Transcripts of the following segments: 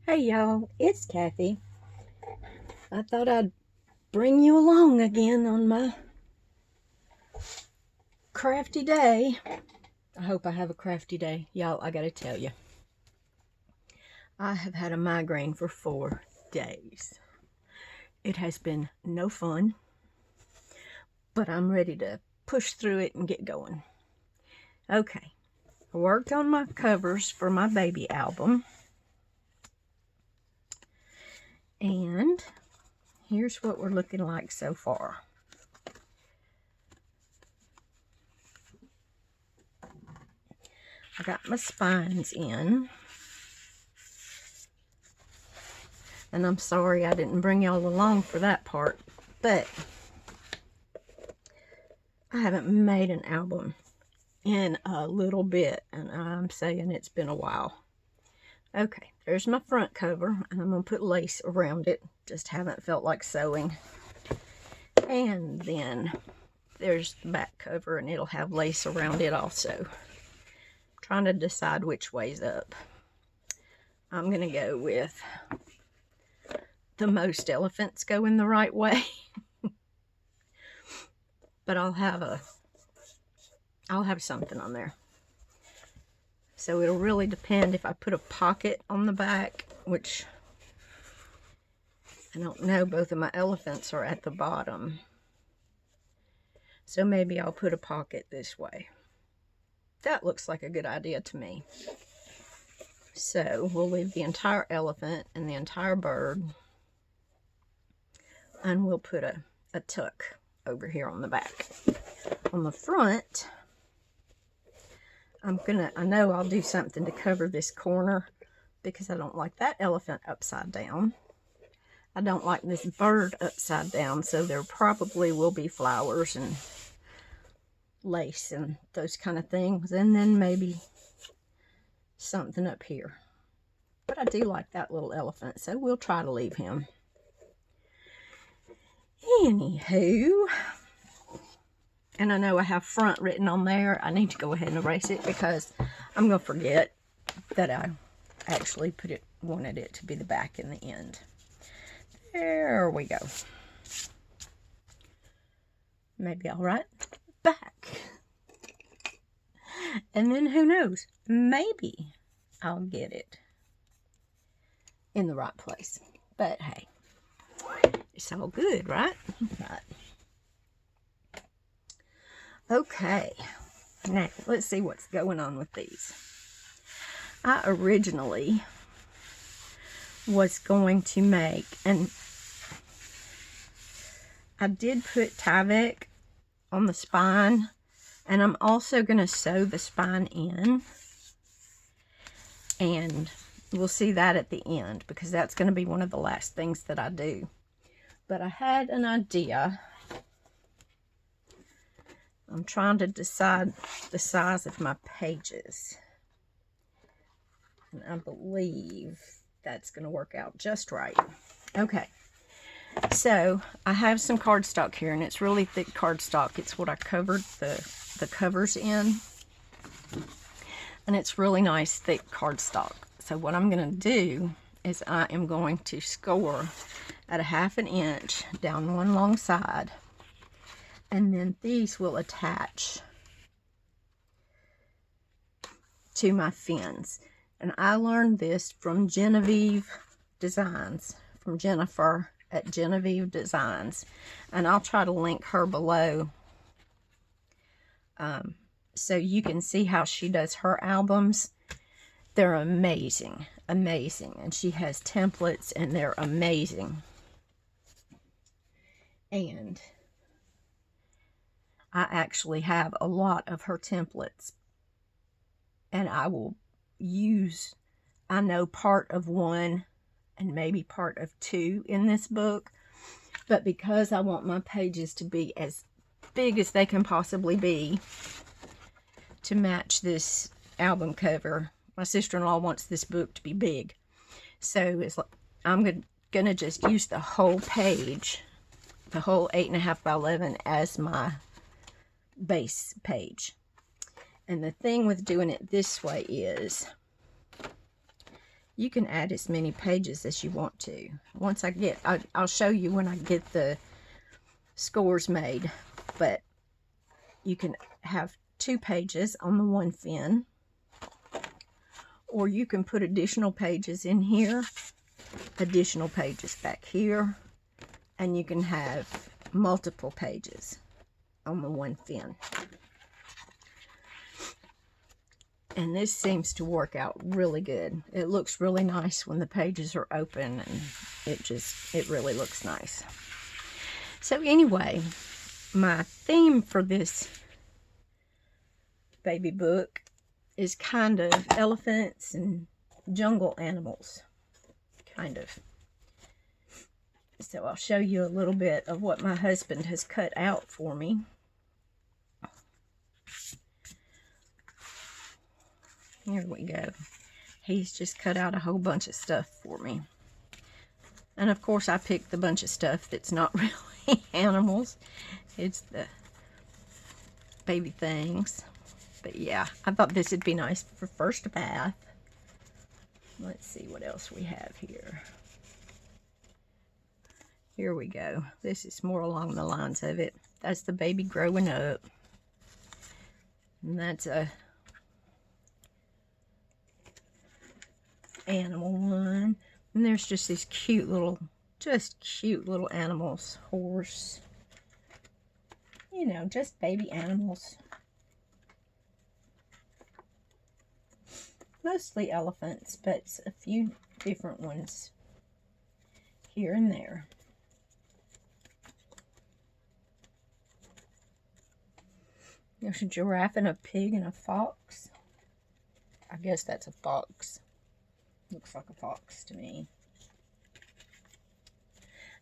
Hey y'all, it's Kathy. I thought I'd bring you along again on my crafty day. I hope I have a crafty day. Y'all, I gotta tell you, I have had a migraine for 4 days. It has been no fun, but I'm ready to push through it and get going. Okay, I worked on my covers for my baby album. And here's what we're looking like so far. I got my spines in. And I'm sorry I didn't bring y'all along for that part. But I haven't made an album in a little bit. And I'm saying it's been a while. Okay, there's my front cover. And I'm going to put lace around it. Just haven't felt like sewing. And then there's the back cover. And it'll have lace around it also. Trying to decide which way's up. I'm going to go with the most elephants go in the right way. But I'll have something on there. So it'll really depend if I put a pocket on the back, which I don't know, both of my elephants are at the bottom. So maybe I'll put a pocket this way. That looks like a good idea to me. So we'll leave the entire elephant and the entire bird. And we'll put a tuck over here on the back. On the front, I know I'll do something to cover this corner because I don't like that elephant upside down. I don't like this bird upside down, so there probably will be flowers and lace and those kind of things. And then maybe something up here. But I do like that little elephant, so we'll try to leave him. Anywho, and I know I have front written on there. I need to go ahead and erase it because I'm going to forget that I actually wanted it to be the back and the end. There we go. Maybe I'll write back. And then who knows? Maybe I'll get it in the right place. But hey, it's all good, right? Right. Okay, now let's see what's going on with these. I originally was going to make, and I did put Tyvek on the spine, and I'm also going to sew the spine in, and we'll see that at the end because that's going to be one of the last things that I do. But I had an idea. I'm trying to decide the size of my pages. And I believe that's going to work out just right. Okay. So, I have some cardstock here, and it's really thick cardstock. It's what I covered the covers in. And it's really nice thick cardstock. So, what I'm going to do is I am going to score at 1/2 inch down one long side. And then these will attach to my fins. And I learned this from Genevieve Designs, from Jennifer at Genevieve Designs. And I'll try to link her below so you can see how she does her albums. They're amazing, amazing. And she has templates and they're amazing. And I actually have a lot of her templates, and I will use, I know, part of 1 and maybe part of 2 in this book, but because I want my pages to be as big as they can possibly be to match this album cover, my sister-in-law wants this book to be big, so it's like I'm gonna just use the whole page, the whole 8.5 by 11 as my base page. And the thing with doing it this way is You can add as many pages as you want to. Once I'll show you when I get the scores made, but you can have 2 pages on the one fin, or you can put additional pages in here, additional pages back here, and you can have multiple pages on the one fin. And this seems to work out really good. It looks really nice when the pages are open, and it really looks nice. So anyway, my theme for this baby book is kind of elephants and jungle animals, kind of. So I'll show you a little bit of what my husband has cut out for me. Here we go. He's just cut out a whole bunch of stuff for me. And of course I picked a bunch of stuff that's not really animals. It's the baby things. But yeah, I thought this would be nice for first bath. Let's see what else we have here. Here we go. This is more along the lines of it. That's the baby growing up. And that's a animal one. And there's just these cute little animals. Horse. You know, just baby animals. Mostly elephants, but a few different ones here and there. There's a giraffe and a pig and a fox. I guess that's a fox. Looks like a fox to me.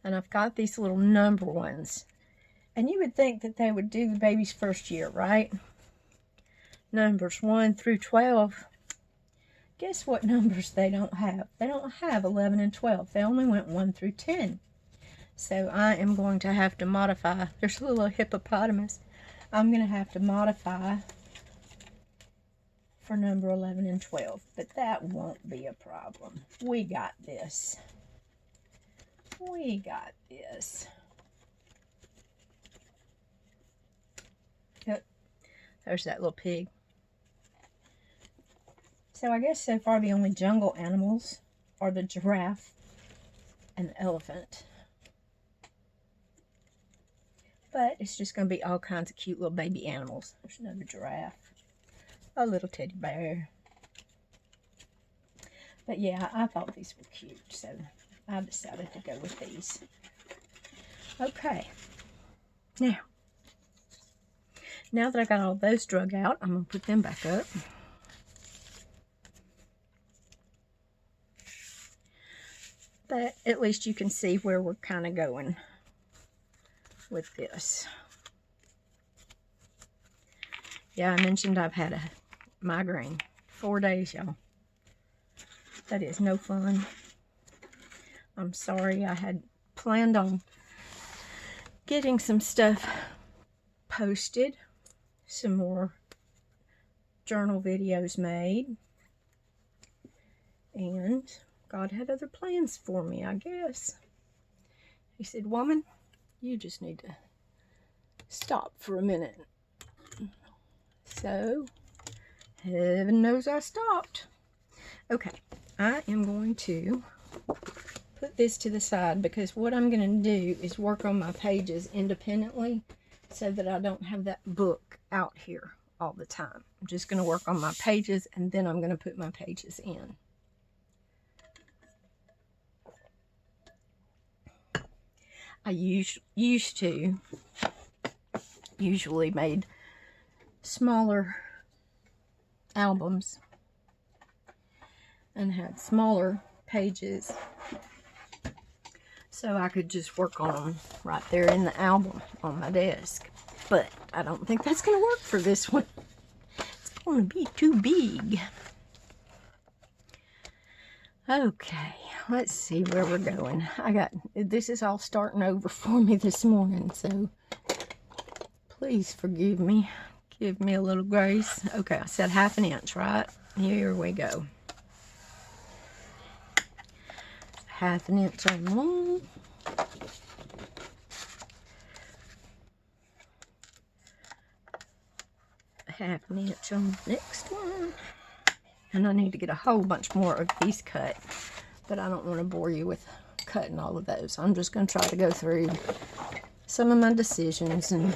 And I've got these little number ones. And you would think that they would do the baby's first year, right? Numbers 1 through 12. Guess what numbers they don't have? They don't have 11 and 12. They only went 1 through 10. So I am going to have to modify. There's a little hippopotamus. I'm going to have to modify for number 11 and 12, but that won't be a problem. We got this. We got this. Yep. There's that little pig. So I guess so far the only jungle animals are the giraffe and the elephant. But it's just going to be all kinds of cute little baby animals. There's another giraffe. A little teddy bear. But yeah, I thought these were cute, so I decided to go with these. Okay. Now that I got all those drug out, I'm going to put them back up. But at least you can see where we're kind of going with this. Yeah, I mentioned I've had a migraine. 4 days, y'all. That is no fun. I'm sorry. I had planned on getting some stuff posted. Some more journal videos made. And God had other plans for me, I guess. He said, "Woman, you just need to stop for a minute." So, heaven knows I stopped. Okay, I am going to put this to the side because what I'm going to do is work on my pages independently so that I don't have that book out here all the time. I'm just going to work on my pages and then I'm going to put my pages in. I usually made smaller albums and had smaller pages so I could just work on them right there in the album on my desk. But I don't think that's going to work for this one. It's going to be too big. Okay, let's see where we're going. This is all starting over for me this morning, so please forgive me. Give me a little grace. Okay, I said 1/2 inch, right? Here we go. 1/2 inch on one. Half an inch on the next one. And I need to get a whole bunch more of these cut, but I don't want to bore you with cutting all of those. I'm just going to try to go through some of my decisions and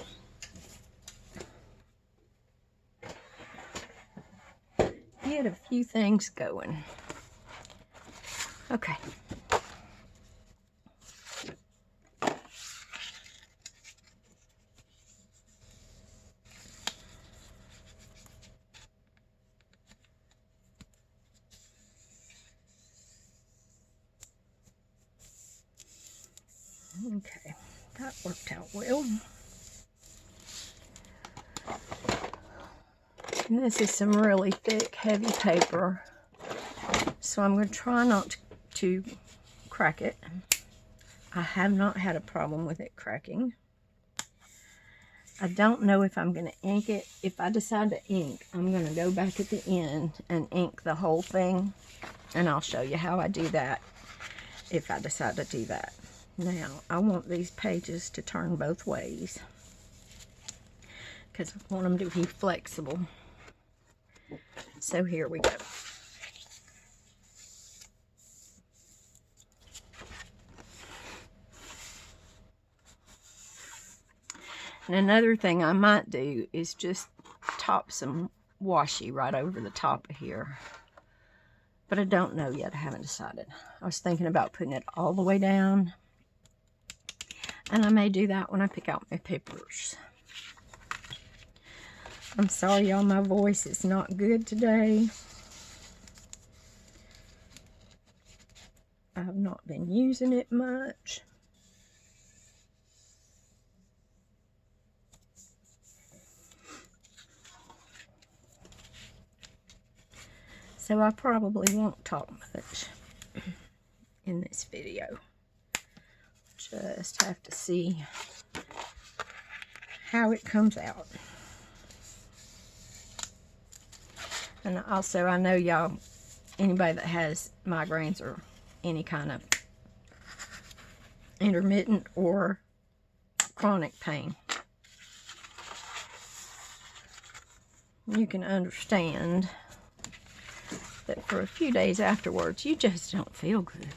get a few things going. Okay. Okay, that worked out well. And this is some really thick, heavy paper, so I'm going to try not to crack it. I have not had a problem with it cracking. I don't know if I'm going to ink it. If I decide to ink, I'm going to go back at the end and ink the whole thing, and I'll show you how I do that if I decide to do that. Now, I want these pages to turn both ways because I want them to be flexible. So here we go. And another thing I might do is just top some washi right over the top of here. But I don't know yet. I haven't decided. I was thinking about putting it all the way down. And I may do that when I pick out my papers. I'm sorry, y'all. My voice is not good today. I've not been using it much. So I probably won't talk much in this video. Just have to see how it comes out. And also, I know y'all, anybody that has migraines or any kind of intermittent or chronic pain, you can understand that for a few days afterwards, you just don't feel good.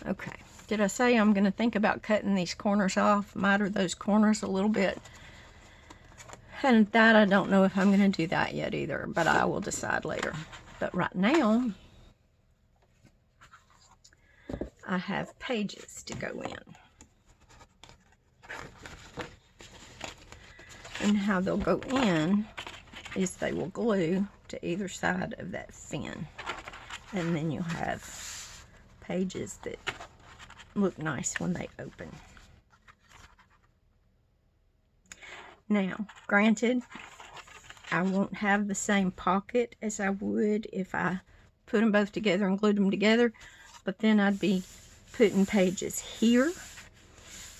Okay. Did I say I'm going to think about cutting these corners off? Miter those corners a little bit. And that, I don't know if I'm going to do that yet either, but I will decide later. But right now, I have pages to go in. And how they'll go in is they will glue to either side of that fin. And then you'll have pages that look nice when they open. Now, granted, I won't have the same pocket as I would if I put them both together and glued them together, but then I'd be putting pages here,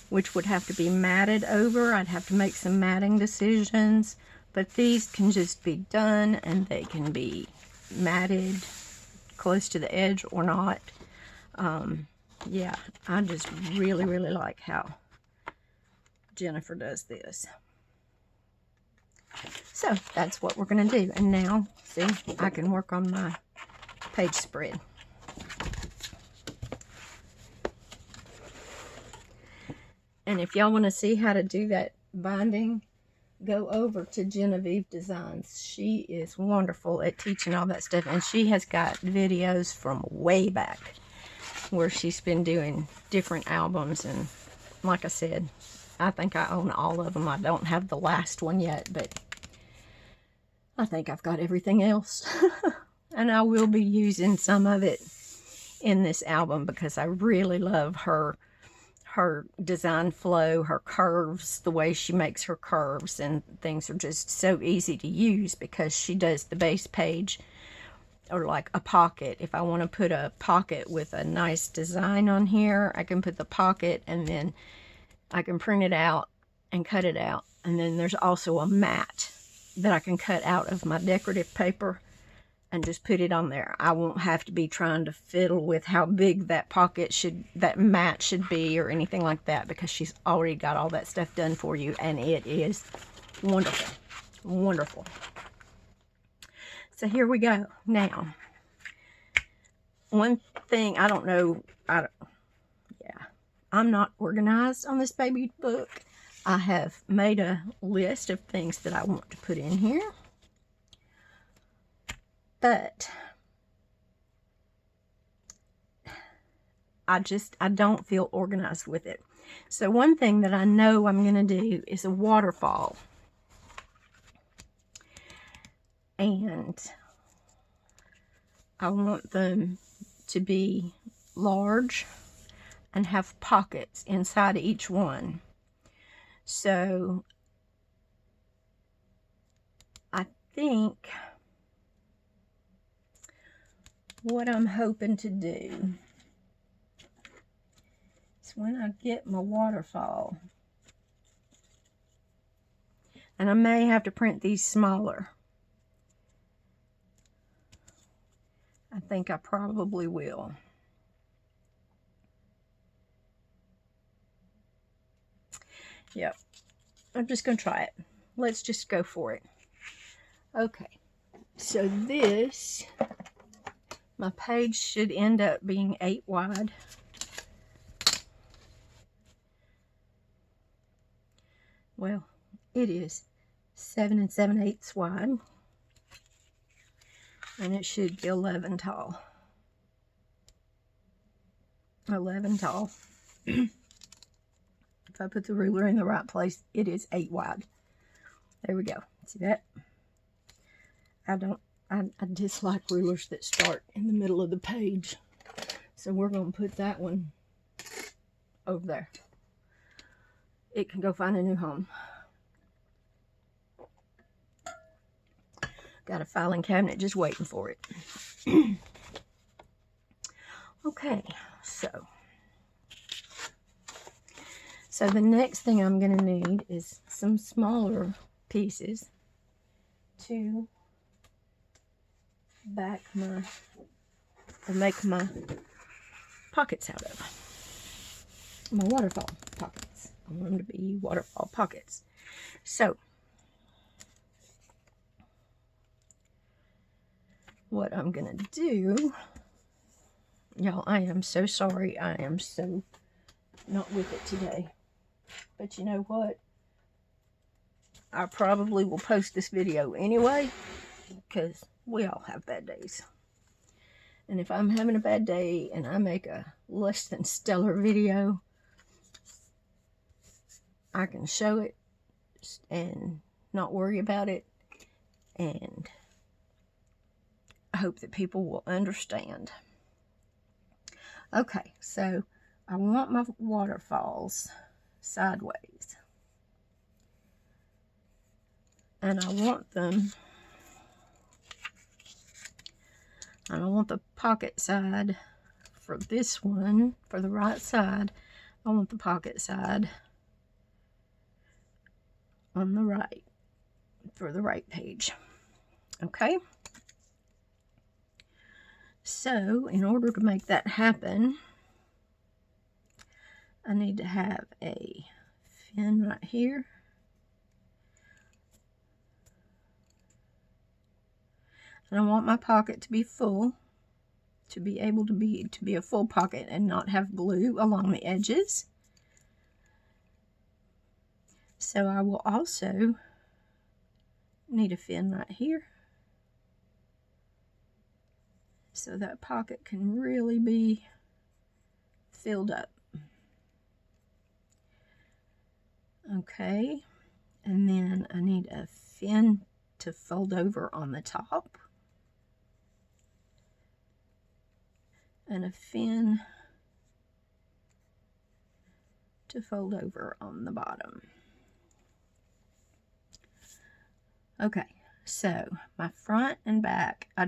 which would have to be matted over. I'd have to make some matting decisions, but these can just be done and they can be matted close to the edge or not. Yeah, I just really, really like how Jennifer does this. So that's what we're going to do. And now, see, I can work on my page spread. And if y'all want to see how to do that binding, go over to Genevieve Designs. She is wonderful at teaching all that stuff. And she has got videos from way back where she's been doing different albums. And like I said, I think I own all of them. I don't have the last one yet, but I think I've got everything else. And I will be using some of it in this album because I really love her design flow, her curves, the way she makes her curves, and things are just so easy to use because she does the base page or like a pocket. If I want to put a pocket with a nice design on here, I can put the pocket and then I can print it out and cut it out. And then there's also a mat that I can cut out of my decorative paper and just put it on there. I won't have to be trying to fiddle with how big that pocket that mat should be or anything like that, because she's already got all that stuff done for you, and it is wonderful. Wonderful. So here we go. Now, one thing, I don't know, I'm not organized on this baby book. I have made a list of things that I want to put in here, but I don't feel organized with it. So one thing that I know I'm going to do is a waterfall. And I want them to be large and have pockets inside each one. So I think what I'm hoping to do is when I get my waterfall, and I may have to print these smaller. I think I probably will. Yep, I'm just going to try it. Let's just go for it. Okay, so this, my page should end up being 8 wide. Well, it is 7 7/8 wide. And it should be 11 tall. 11 tall. If I put the ruler in the right place, it is 8 wide. There we go. See that? I dislike rulers that start in the middle of the page. So we're going to put that one over there. It can go find a new home. Got a filing cabinet just waiting for it. Okay, so the next thing I'm going to need is some smaller pieces to make my pockets out of. My waterfall pockets. I want them to be waterfall pockets. So what I'm gonna do, y'all, I am so sorry. I am so not with it today. But you know what? I probably will post this video anyway, because we all have bad days. And if I'm having a bad day and I make a less than stellar video, I can show it and not worry about it, and I hope that people will understand. Okay, so I want my waterfalls sideways, and I want them, and I want the pocket side for this one, for the right side, I want the pocket side on the right, for the right page. Okay? So, in order to make that happen, I need to have a fin right here. And I want my pocket to be full, to be able to be a full pocket and not have glue along the edges. So I will also need a fin right here, so that pocket can really be filled up. Okay, and then I need a fin to fold over on the top, and a fin to fold over on the bottom. Okay, so my front and back, I'll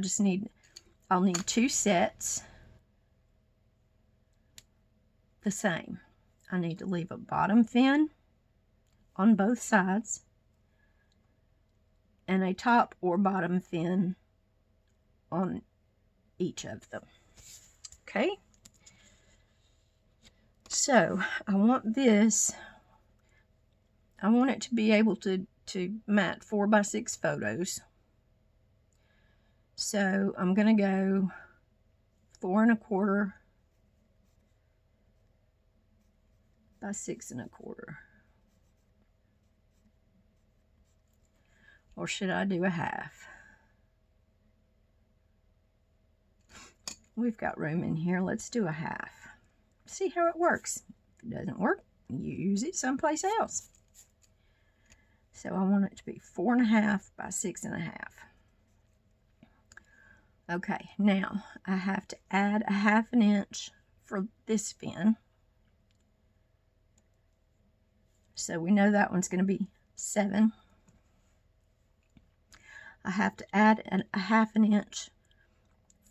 need 2 sets the same. I need to leave a bottom fin on both sides and a top or bottom fin on each of them. Okay, so I want this, I want it to be able to mat 4x6 photos. So I'm going to go 4 1/4 by 6 1/4. Or should I do a half? We've got room in here. Let's do a half. See how it works. If it doesn't work, you use it someplace else. So I want it to be 4 1/2 by 6 1/2. Okay, now I have to add a 1/2 inch for this fin. So we know that one's going to be 7. I have to add a 1/2 inch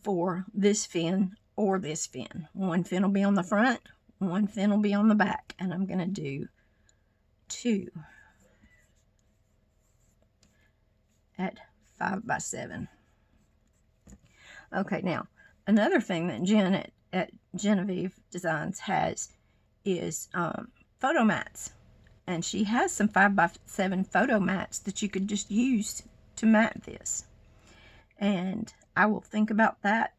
for this fin or this fin. One fin will be on the front, one fin will be on the back, and I'm going to do 2 at 5 by 7. Okay, now another thing that Jen at Genevieve Designs has is photo mats, and she has some 5 by 7 photo mats that you could just use to mat this. And I will think about that.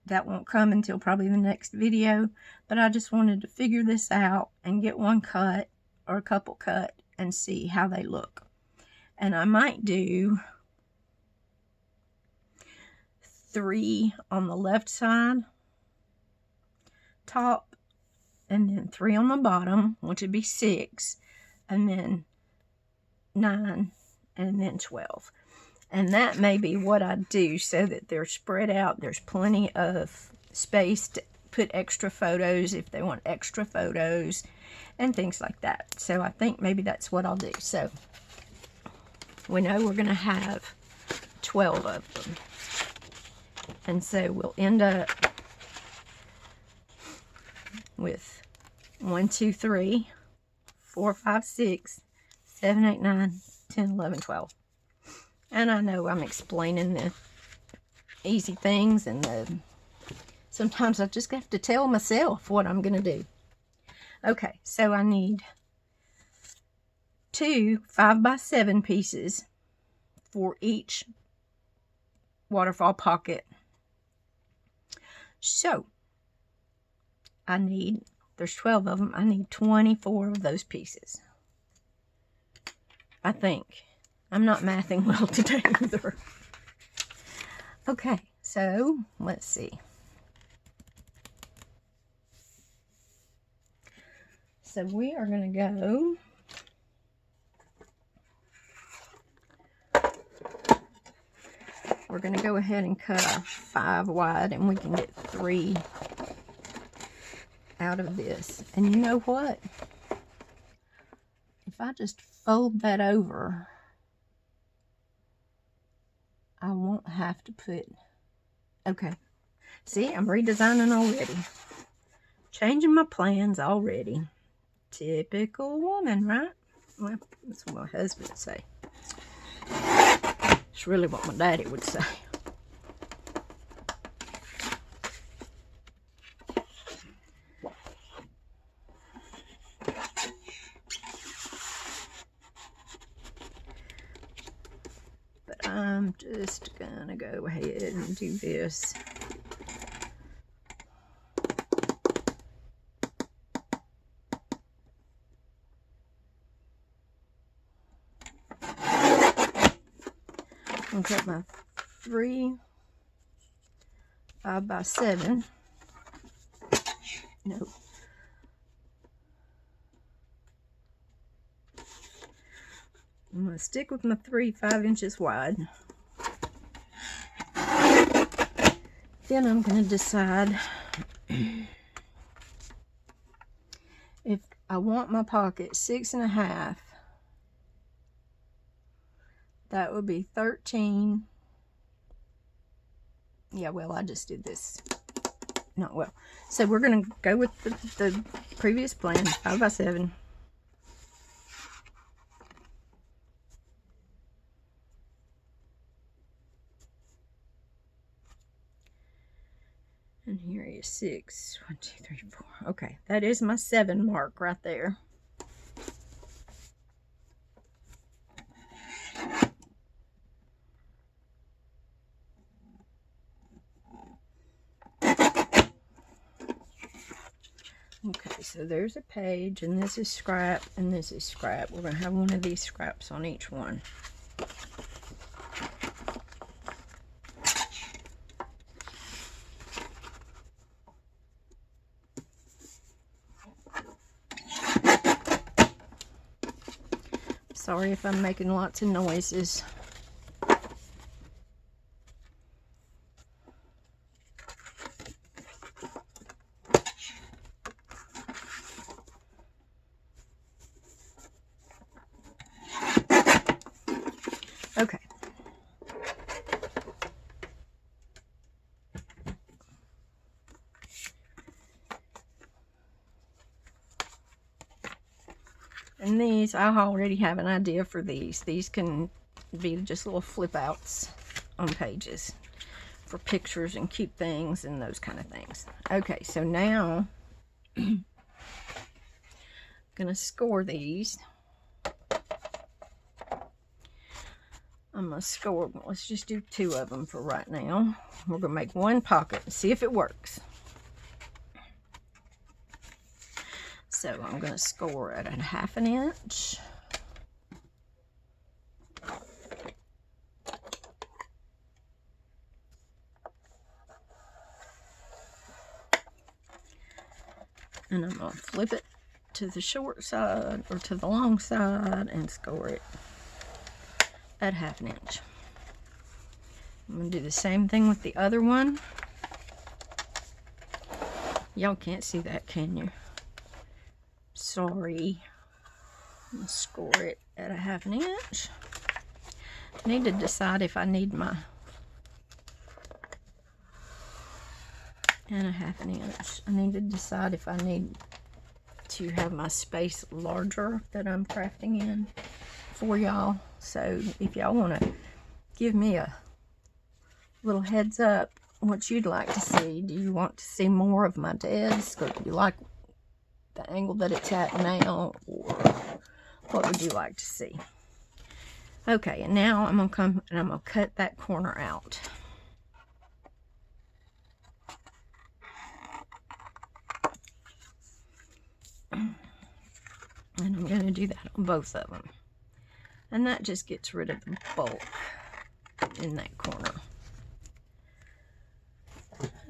That won't come until probably the next video, but I just wanted to figure this out and get one cut or a couple cut and see how they look. And I might do 3 on the left side top, and then 3 on the bottom, which would be 6, and then 9, and then 12. And that may be what I do so that they're spread out. There's plenty of space to put extra photos if they want extra photos and things like that. So I think maybe that's what I'll do. So we know we're going to have 12 of them. And so we'll end up with 1, 2, 3, 4, 5, 6, 7, 8, 9, 10, 11, 12. And I know I'm explaining the easy things, and sometimes I just have to tell myself what I'm going to do. Okay, so I need 2 5 by 7 pieces for each waterfall pocket. So I need, there's 12 of them, I need 24 of those pieces. I think. I'm not mathing well today either. Okay, so let's see. So we are going to go ahead and cut our 5 wide, and we can get 3 out of this. And you know what? If I just fold that over, I won't have to put, okay. See, I'm redesigning already. Changing my plans already. Typical woman, right? Well, that's what my husband would say. It's really what my daddy would say. But I'm just gonna go ahead and do this. I'll cut my 3 5 by 7. No. I'm going to stick with my 3 5 inches wide. Then I'm going to decide if I want my pocket 6 1/2. That would be 13. Yeah, well, I just did this. Not well. So we're going to go with the previous plan, 5 by 7. is 6. 1, 2, 3, 4. Okay, that is my 7 mark right there. Okay, so there's a page, and this is scrap, and this is scrap. We're going to have one of these scraps on each one. Sorry if I'm making lots of noises. Okay. And these, I already have an idea for these. These can be just little flip outs on pages for pictures and cute things and those kind of things. Okay, so now I'm gonna score these. I'm gonna score, let's just do 2 of them for right now. We're gonna make 1 pocket and see if it works. So I'm gonna score at 1/2 inch. And I'm gonna flip it to the short side or to the long side and score it at 1/2 inch. I'm gonna do the same thing with the other one. Y'all can't see that, can you? Sorry. I'm gonna score it at 1/2 inch. I need to decide if I need my and 1/2 inch. I need to decide if I need to have my space larger that I'm crafting in for y'all. So if y'all want to give me a little heads up what you'd like to see. Do you want to see more of my desk, or do you like the angle that it's at now, or what would you like to see? Okay, and now I'm gonna come and I'm gonna cut that corner out. And I'm going to do that on both of them. And that just gets rid of the bulk in that corner.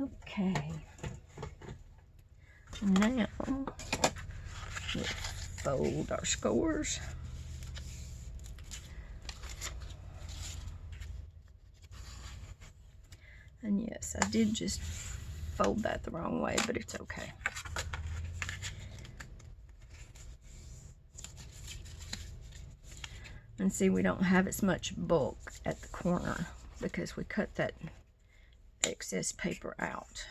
Okay. Now, we'll fold our scores. And yes, I did just fold that the wrong way, but it's okay. And see, we don't have as much bulk at the corner because we cut that excess paper out.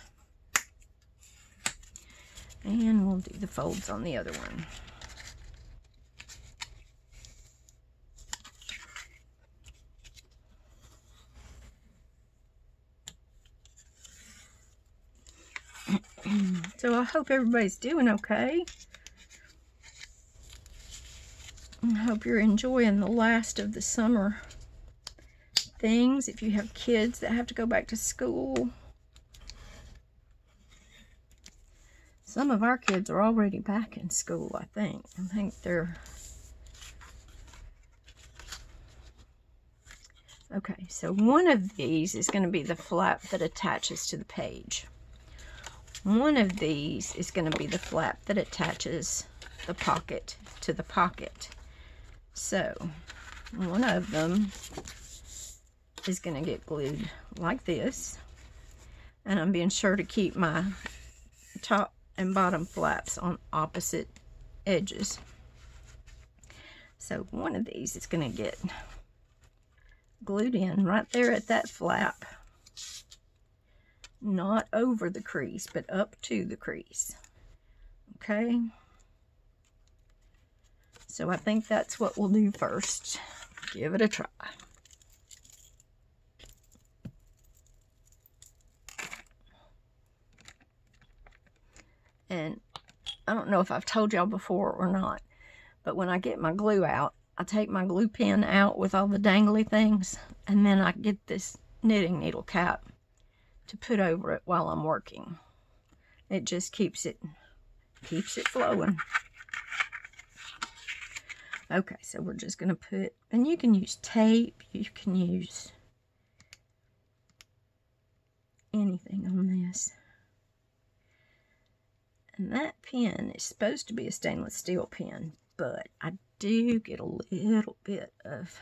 And we'll do the folds on the other one. So I hope everybody's doing okay. I hope you're enjoying the last of the summer things. If you have kids that have to go back to school. Some of our kids are already back in school, I think. I think they're... Okay, so one of these is going to be the flap that attaches to the page. One of these is going to be the flap that attaches the pocket to the pocket. So, one of them is going to get glued like this. And I'm being sure to keep my top and bottom flaps on opposite edges. So, one of these is going to get glued in right there at that flap. Not over the crease, but up to the crease. Okay? So I think that's what we'll do first. Give it a try. And I don't know if I've told y'all before or not, but when I get my glue out, I take my glue pen out with all the dangly things, and then I get this knitting needle cap to put over it while I'm working. It just keeps it flowing. Okay, so we're just going to put, and you can use tape, you can use anything on this. And that pen is supposed to be a stainless steel pen, but I do get a little bit of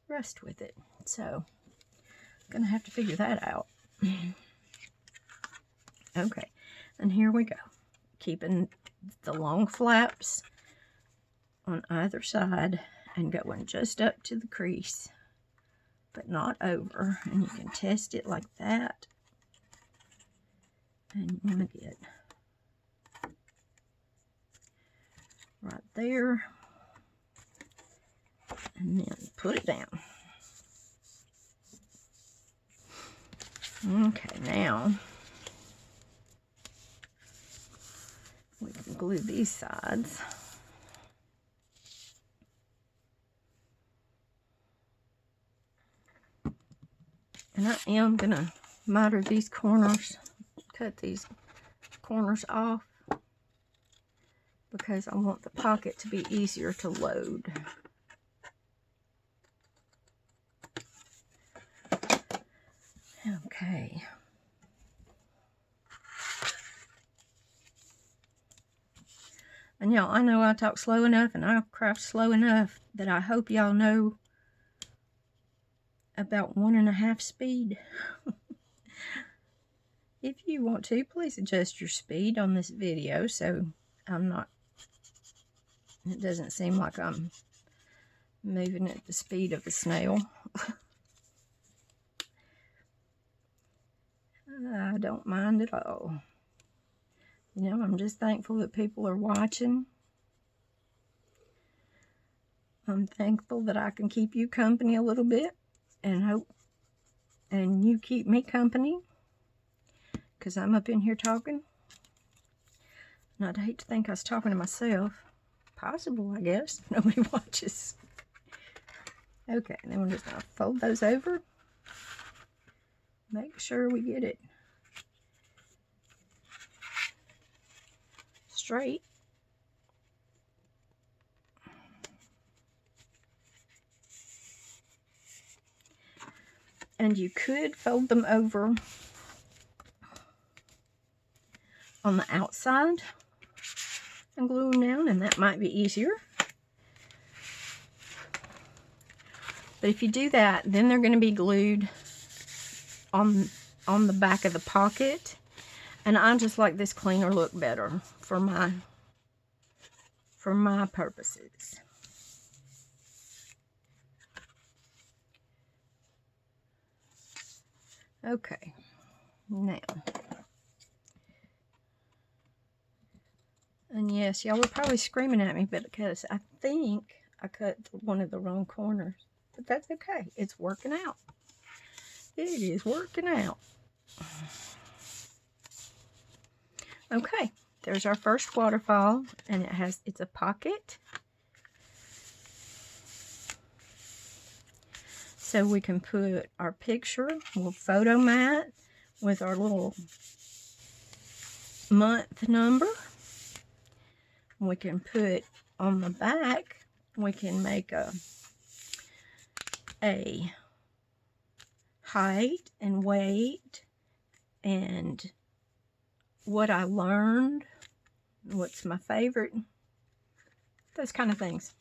rust with it. So I'm going to have to figure that out. Okay, and here we go. Keeping the long flaps on either side and going just up to the crease, but not over. And you can test it like that. And you want to get right there. And then put it down. Okay, now we can glue these sides. And I am going to miter these corners, cut these corners off, because I want the pocket to be easier to load. Okay. And y'all, I know I talk slow enough and I craft slow enough that I hope y'all know about 1.5 speed. If you want to, please adjust your speed on this video so it doesn't seem like I'm moving at the speed of a snail. I don't mind at all. You know, I'm just thankful that people are watching. I'm thankful that I can keep you company a little bit, and you keep me company, because I'm up in here talking. And I'd hate to think I was talking to myself. Possible, I guess. Nobody watches. Okay, then we're just going to fold those over. Make sure we get it straight. And you could fold them over on the outside and glue them down, and that might be easier. But if you do that, then they're going to be glued on the back of the pocket, and I just like this cleaner look better for my purposes. Okay, now, and yes, y'all were probably screaming at me, but because I think I cut one of the wrong corners, but that's okay. It's working out. It is working out. Okay, there's our first waterfall, and it's a pocket. So we can put our picture, we'll photo mat with our little month number. We can put on the back, we can make a height and weight and what I learned, what's my favorite, those kind of things.